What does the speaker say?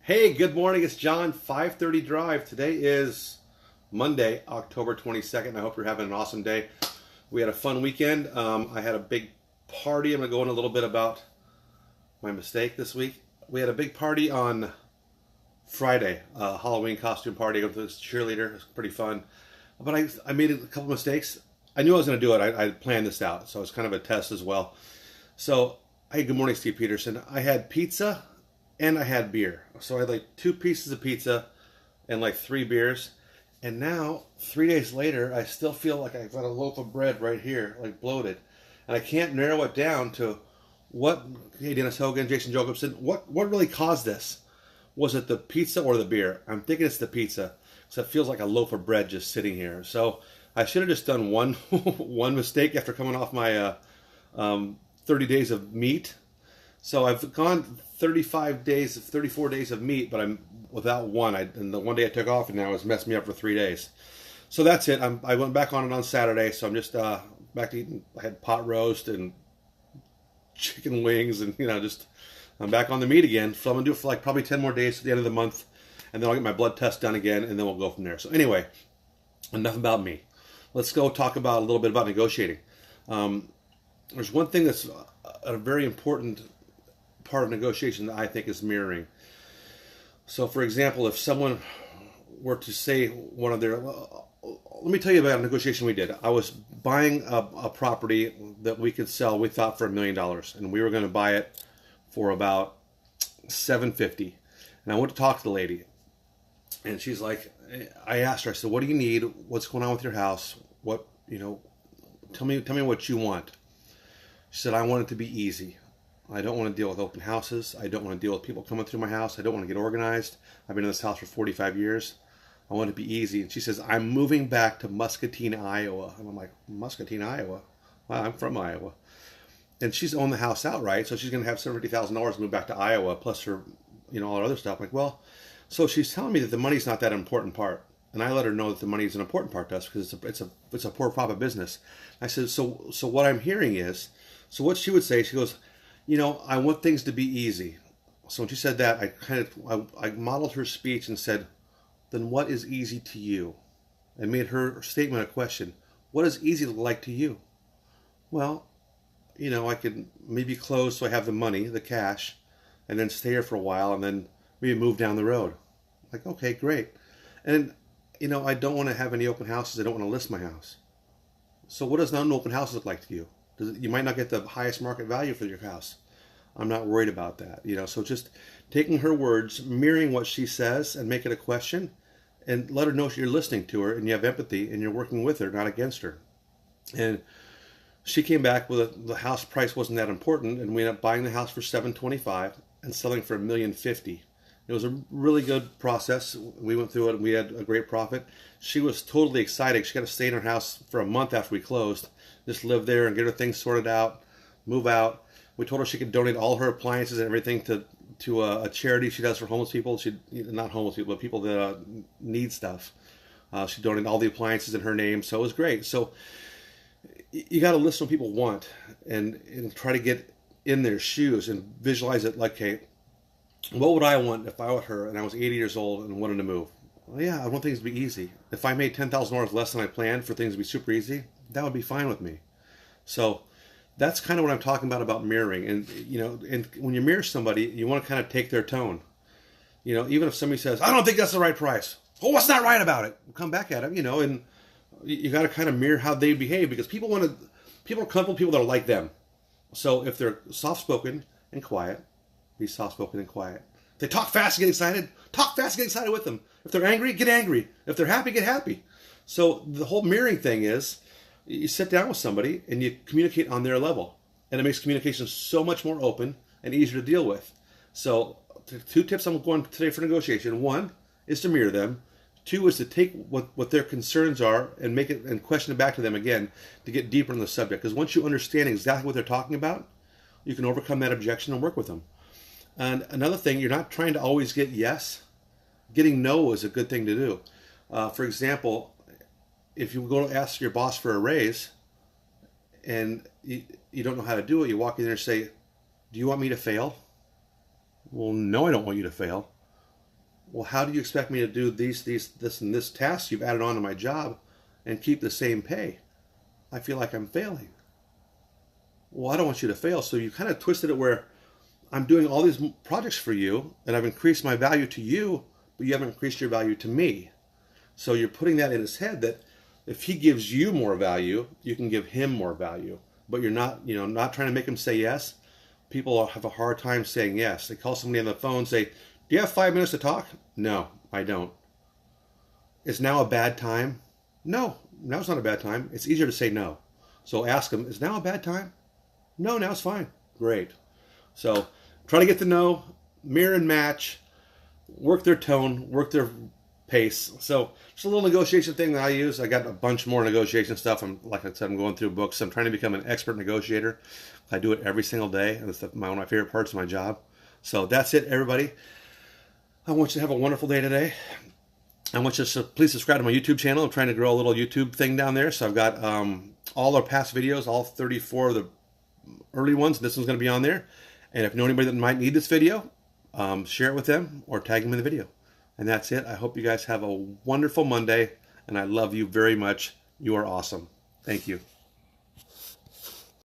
Hey, good morning. It's John, 5:30 Drive. Today is Monday, October 22nd. I hope you're having an awesome day. We had a fun weekend. I had a big party. I'm going to go in a little bit about my mistake this week. We had a big party on Friday, a Halloween costume party. I went to this cheerleader. It was pretty fun. But I made a couple mistakes. I knew I was going to do it. I planned this out, so it's kind of a test as well. So, hey, good morning, Steve Peterson. I had pizza and I had beer. So I had like 2 pieces of pizza and like 3 beers. And now, 3 days later, I still feel like I've got a loaf of bread right here, like bloated. And I can't narrow it down to hey, Dennis Hogan, Jason Jacobson, what really caused this? Was it the pizza or the beer? I'm thinking it's the pizza. So it feels like a loaf of bread just sitting here. So I should have just done one one mistake after coming off my 30 days of meat. So I've gone 35 days, 34 days of meat, but I'm without one. And the one day I took off, and now it's messed me up for 3 days. So that's it. I went back on it on Saturday, so I'm just back to eating. I had pot roast and chicken wings, and I'm back on the meat again. So I'm gonna do it for like probably 10 more days to the end of the month, and then I'll get my blood test done again, and then we'll go from there. So anyway, enough about me. Let's go talk about a little bit about negotiating. There's one thing that's a very important part of negotiation that I think is mirroring. So, for example, if someone were to say one of their, let me tell you about a negotiation we did. I was buying a property that we could sell. We thought for $1 million, and we were going to buy it for about $750. And I went to talk to the lady, and she's like, I asked her, I said, "What do you need? What's going on with your house? Tell me what you want." She said, "I want it to be easy. I don't want to deal with open houses. I don't want to deal with people coming through my house. I don't want to get organized. I've been in this house for 45 years. I want it to be easy." And she says, "I'm moving back to Muscatine, Iowa." And I'm like, "Muscatine, Iowa? Wow, I'm from Iowa." And she's owned the house outright, so she's going to have $70,000 to move back to Iowa, plus her, all her other stuff. I'm like, well, so she's telling me that the money's not that important part. And I let her know that the money is an important part to us because it's a poor profit business. I said, so what I'm hearing is, so what she would say, she goes, I want things to be easy. So when she said that, I modeled her speech and said, then what is easy to you? And made her statement a question. What does easy look like to you? Well, I could maybe close so I have the money, the cash, and then stay here for a while and then maybe move down the road. Like, okay, great. And, I don't want to have any open houses. I don't want to list my house. So what does an open house look like to you? You might not get the highest market value for your house. I'm not worried about that. So just taking her words, mirroring what she says, and make it a question, and let her know you're listening to her and you have empathy and you're working with her, not against her. And she came back with the house price wasn't that important, and we ended up buying the house for $725 and selling for $1,050,000. It was a really good process. We went through it and we had a great profit. She was totally excited. She got to stay in her house for a month after we closed. Just live there and get her things sorted out, move out. We told her she could donate all her appliances and everything to a charity she does for homeless people. Not homeless people, but people that need stuff. She donated all the appliances in her name, so it was great. So you got to listen to what people want and try to get in their shoes and visualize it like, hey, what would I want if I were her and I was 80 years old and wanted to move? Well, yeah, I want things to be easy. If I made $10,000 less than I planned for things to be super easy, that would be fine with me. So that's kind of what I'm talking about mirroring. And, and when you mirror somebody, you want to kind of take their tone. Even if somebody says, "I don't think that's the right price." Well, what's not right about it? Come back at them, and you got to kind of mirror how they behave, because people are comfortable with people that are like them. So if they're soft-spoken and quiet, be soft-spoken and quiet. If they talk fast and get excited, talk fast and get excited with them. If they're angry, get angry. If they're happy, get happy. So the whole mirroring thing is, you sit down with somebody and you communicate on their level. And it makes communication so much more open and easier to deal with. So 2 tips I'm going today for negotiation. 1 is to mirror them. 2 is to take what their concerns are and make it and question it back to them again to get deeper in the subject. Because once you understand exactly what they're talking about, you can overcome that objection and work with them. And another thing, you're not trying to always get yes. Getting no is a good thing to do. For example, if you go to ask your boss for a raise and you don't know how to do it, you walk in there and say, "Do you want me to fail?" Well, no, I don't want you to fail. Well, how do you expect me to do this, and this task you've added on to my job and keep the same pay? I feel like I'm failing. Well, I don't want you to fail. So you kind of twisted it where I'm doing all these projects for you and I've increased my value to you, but you haven't increased your value to me. So you're putting that in his head that if he gives you more value, you can give him more value. But you're not, not trying to make him say yes. People have a hard time saying yes. They call somebody on the phone, say, "Do you have 5 minutes to talk?" "No, I don't." "Is now a bad time?" "No, now's not a bad time." It's easier to say no. So ask them, "Is now a bad time?" "No, now it's fine." Great. So try to get to know, mirror and match, work their tone, work their pace. So just a little negotiation thing that I use. I got a bunch more negotiation stuff. Like I said, I'm going through books. I'm trying to become an expert negotiator. I do it every single day, and it's one of my favorite parts of my job. So that's it, everybody. I want you to have a wonderful day today. I want you to please subscribe to my YouTube channel. I'm trying to grow a little YouTube thing down there. So I've got all our past videos, all 34 of the early ones. This one's going to be on there. And if you know anybody that might need this video, share it with them or tag them in the video. And that's it. I hope you guys have a wonderful Monday, and I love you very much. You are awesome. Thank you.